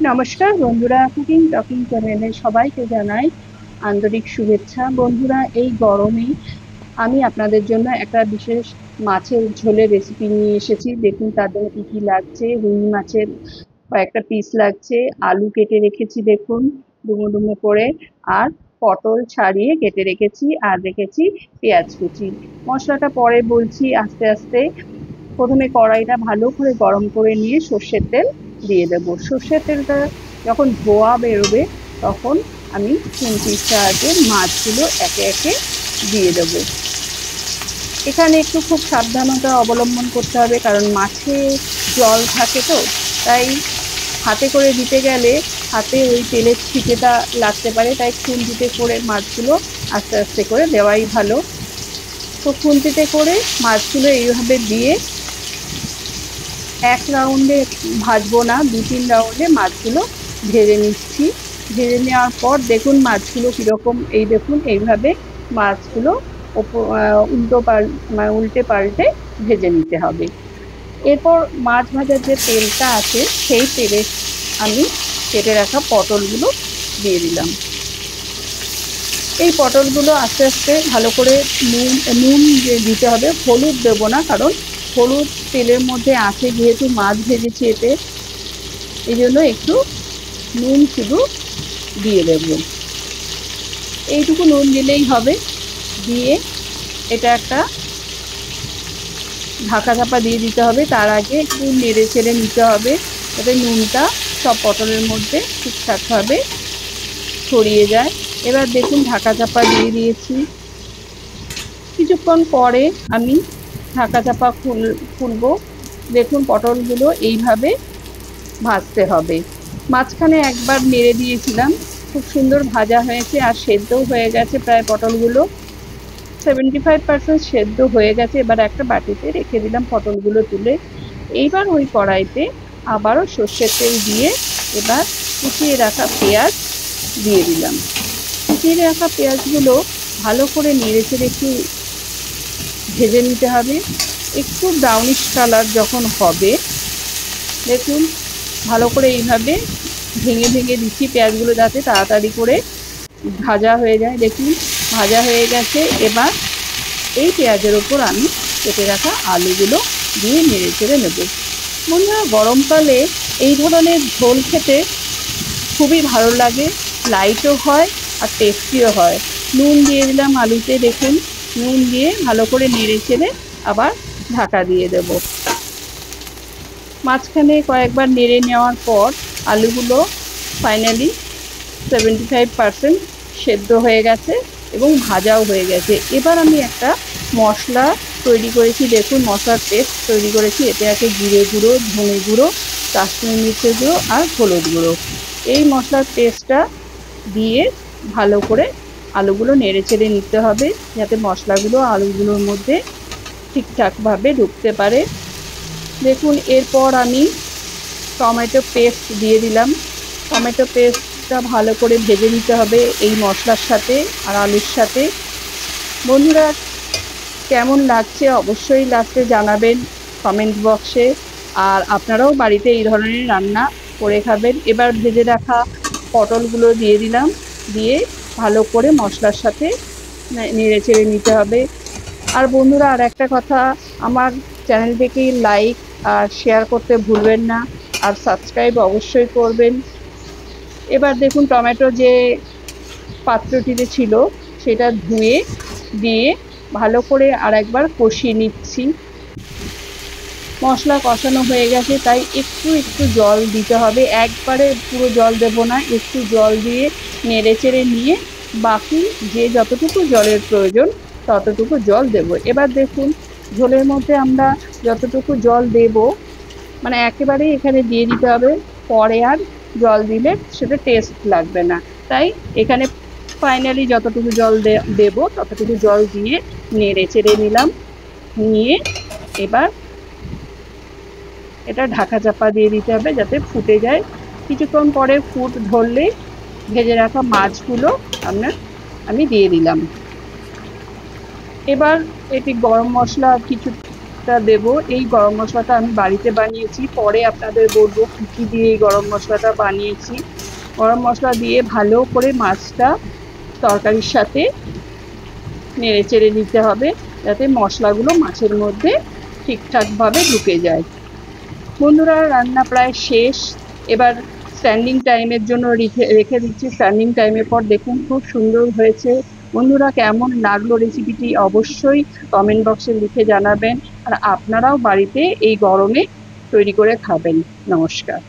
নমস্কার বন্ধুরা, cooking talking চ্যানেলে সবাইকে জানাই আন্তরিক শুভেচ্ছা। বন্ধুরা, এই গরমে আমি আপনাদের জন্য একটা বিশেষ মাছের ঝোলের রেসিপি নিয়ে এসেছি। দেখুন তার জন্য কি কি লাগছে। রুই মাছের কয়েকটা পিস লাগছে, আলু কেটে রেখেছি দেখুন ডুমো ডুমো করে, আর পটল ছাড়িয়ে কেটে রেখেছি, আর রেখেছি পেঁয়াজ কুচি। মশলাটা পরে বলছি আস্তে আস্তে। প্রথমে কড়াইটা ভালো করে গরম করে নিয়ে সর্ষের তেল দিয়ে দেবো। সর্ষের তেলটা যখন ধোয়া বেরোবে তখন আমি খুন্তির সাহায্যে মাছগুলো একে একে দিয়ে দেবো। এখানে একটু খুব সাবধানতা অবলম্বন করতে হবে, কারণ মাছে জল থাকে তো, তাই হাতে করে দিতে গেলে হাতে ওই তেলের ছিটেটা লাগতে পারে, তাই খুন্তিতে করে মাছগুলো আস্তে আস্তে করে দেওয়াই ভালো। তো খুন্তিতে করে মাছগুলো এইভাবে দিয়ে এক রাউন্ডে ভাজবো না, ২-৩ রাউন্ডে মাছগুলো ভেজে নিচ্ছি। ভেজে নেওয়ার পর দেখুন মাছগুলো কীরকম, এই দেখুন এইভাবে মাছগুলো উল্টে পাল্টে ভেজে নিতে হবে। এরপর মাছ ভাজার যে তেলটা আছে সেই তেলে আমি কেটে রাখা পটলগুলো দিয়ে দিলাম। এই পটলগুলো আস্তে আস্তে ভালো করে নুন নুন দিতে হবে, হলুদ দেবো না, কারণ হলুদ তেলের মধ্যে আছে, যেহেতু মাছ ভেজেছি এতে, এই জন্য একটু নুন শুধু দিয়ে দেব। এইটুকু নুন দিলেই হবে। দিয়ে এটা একটা ঢাকা চাপা দিয়ে দিতে হবে। তার আগে একটু নেড়ে চেড়ে নিতে হবে, যাতে নুনটা সব পটলের মধ্যে ঠিকঠাকভাবে ছড়িয়ে যায়। এবার দেখুন ঢাকা চাপা দিয়ে দিয়েছি। কিছুক্ষণ পরে আমি ঢাকা চাপা খুলবো। দেখুন পটলগুলো এইভাবে ভাজতে হবে। মাঝখানে একবার নেড়ে দিয়েছিলাম, খুব সুন্দর ভাজা হয়েছে আর সেদ্ধও হয়ে গেছে। প্রায় পটলগুলো 75% সেদ্ধ হয়ে গেছে। এবার একটা বাটিতে রেখে দিলাম পটলগুলো তুলে। এইবার ওই কড়াইতে আবারও সর্ষের তেল দিয়ে এবার কুচিয়ে রাখা পেঁয়াজ দিয়ে দিলাম। কুচিয়ে রাখা পেঁয়াজগুলো ভালো করে নেড়ে চেড়ে একটু ভেজে নিতে হবে। একটু ব্রাউনিশ কালার যখন হবে, দেখুন ভালো করে এইভাবে ভেঙে ভেঙে দিচ্ছি পেঁয়াজগুলো, যাতে তাড়াতাড়ি করে ভাজা হয়ে যায়। দেখুন ভাজা হয়ে গেছে। এবার এই পেঁয়াজের ওপর আমি কেটে রাখা আলুগুলো দিয়ে নেড়ে চেড়ে নেব। বন্ধুরা, গরমকালে এই ধরনের ঝোল খেতে খুবই ভালো লাগে, লাইটও হয় আর টেস্টিও হয়। নুন দিয়ে দিলাম আলুতে, দেখুন নুন দিয়ে ভালো করে নেড়ে চেড়ে আবার ঢাকা দিয়ে দেব। মাঝখানে কয়েকবার নেড়ে নেওয়ার পর আলুগুলো ফাইনালি 75% সেদ্ধ হয়ে গেছে এবং ভাজাও হয়ে গেছে। এবার আমি একটা মশলা তৈরি করেছি, দেখুন মশলার পেস্ট তৈরি করেছি। এতে আছে জিরে গুঁড়ো, ধনে গুঁড়ো, কাশ্মীরি মির্চের গুঁড়ো আর হলুদ গুঁড়ো। এই মশলার পেস্টটা দিয়ে ভালো করে আলুগুলো নেড়ে চেড়ে নিতে হবে, যাতে মশলাগুলো আলুগুলোর মধ্যে ঠিকঠাকভাবে ঢুকতে পারে। দেখুন এরপর আমি টমেটো পেস্ট দিয়ে দিলাম। টমেটো পেস্টটা ভালো করে ভেজে নিতে হবে এই মশলার সাথে আর আলুর সাথে। বন্ধুরা, কেমন লাগছে অবশ্যই লাস্টে জানাবেন কমেন্ট বক্সে। আর আপনারাও বাড়িতে এই ধরনের রান্না করে খাবেন। এবার ভেজে রাখা পটলগুলো দিয়ে দিলাম, দিয়ে ভালো করে মশলার সাথে নেড়ে চেড়ে নিতে হবে। আর বন্ধুরা, আর একটা কথা, আমার চ্যানেলটিকে লাইক আর শেয়ার করতে ভুলবেন না, আর সাবস্ক্রাইব অবশ্যই করবেন। এবার দেখুন টমেটো যে পাত্রটিতে ছিল সেটা ধুয়ে দিয়ে ভালো করে আর একবার কষিয়ে নিচ্ছি। মশলা কষানো হয়ে গেছে, তাই একটু একটু জল দিতে হবে, একবারে পুরো জল দেব না, একটু জল দিয়ে নেড়ে চেড়ে নিয়ে বাকি যে যতটুকু জলের প্রয়োজন ততটুকু জল দেব। এবার দেখুন ঝোলের মধ্যে আমরা যতটুকু জল দেব, মানে একেবারেই এখানে দিয়ে দিতে হবে, পরে আর জল দিলে সেটা টেস্ট লাগবে না। তাই এখানে ফাইনালি যতটুকু জল দেব ততটুকু জল দিয়ে নেড়ে চেড়ে নিলাম। নিয়ে এবার এটা ঢাকা চাপা দিয়ে দিতে হবে, যাতে ফুটে যায়। কিছুক্ষণ পরে ফুট ধরলে ভেজে রাখা মাছগুলো আমি দিয়ে দিলাম। এবার এটি গরম মশলা কিছু মশলাটা দেব। এই গরম মশলাটা আমি বাড়িতে বানিয়েছি, পরে আপনাদের বলবো কি কি দিয়ে এই গরম মশলাটা বানিয়েছি। গরম মশলা দিয়ে ভালো করে মাছটা তরকারির সাথে নেড়ে চেড়ে নিতে হবে, যাতে মশলাগুলো মাছের মধ্যে ঠিকঠাক ভাবে ঢুকে যায়। বন্ধুরা, রান্না প্রায় শেষ। এবার স্ট্যান্ডিং টাইমের জন্য রেখে দিচ্ছি। স্ট্যান্ডিং টাইমের পর দেখুন খুব সুন্দর হয়েছে। বন্ধুরা, কেমন লাগলো রেসিপিটি অবশ্যই কমেন্ট বক্সে লিখে জানাবেন, আর আপনারাও বাড়িতে এই গরমে তৈরি করে খাবেন। নমস্কার।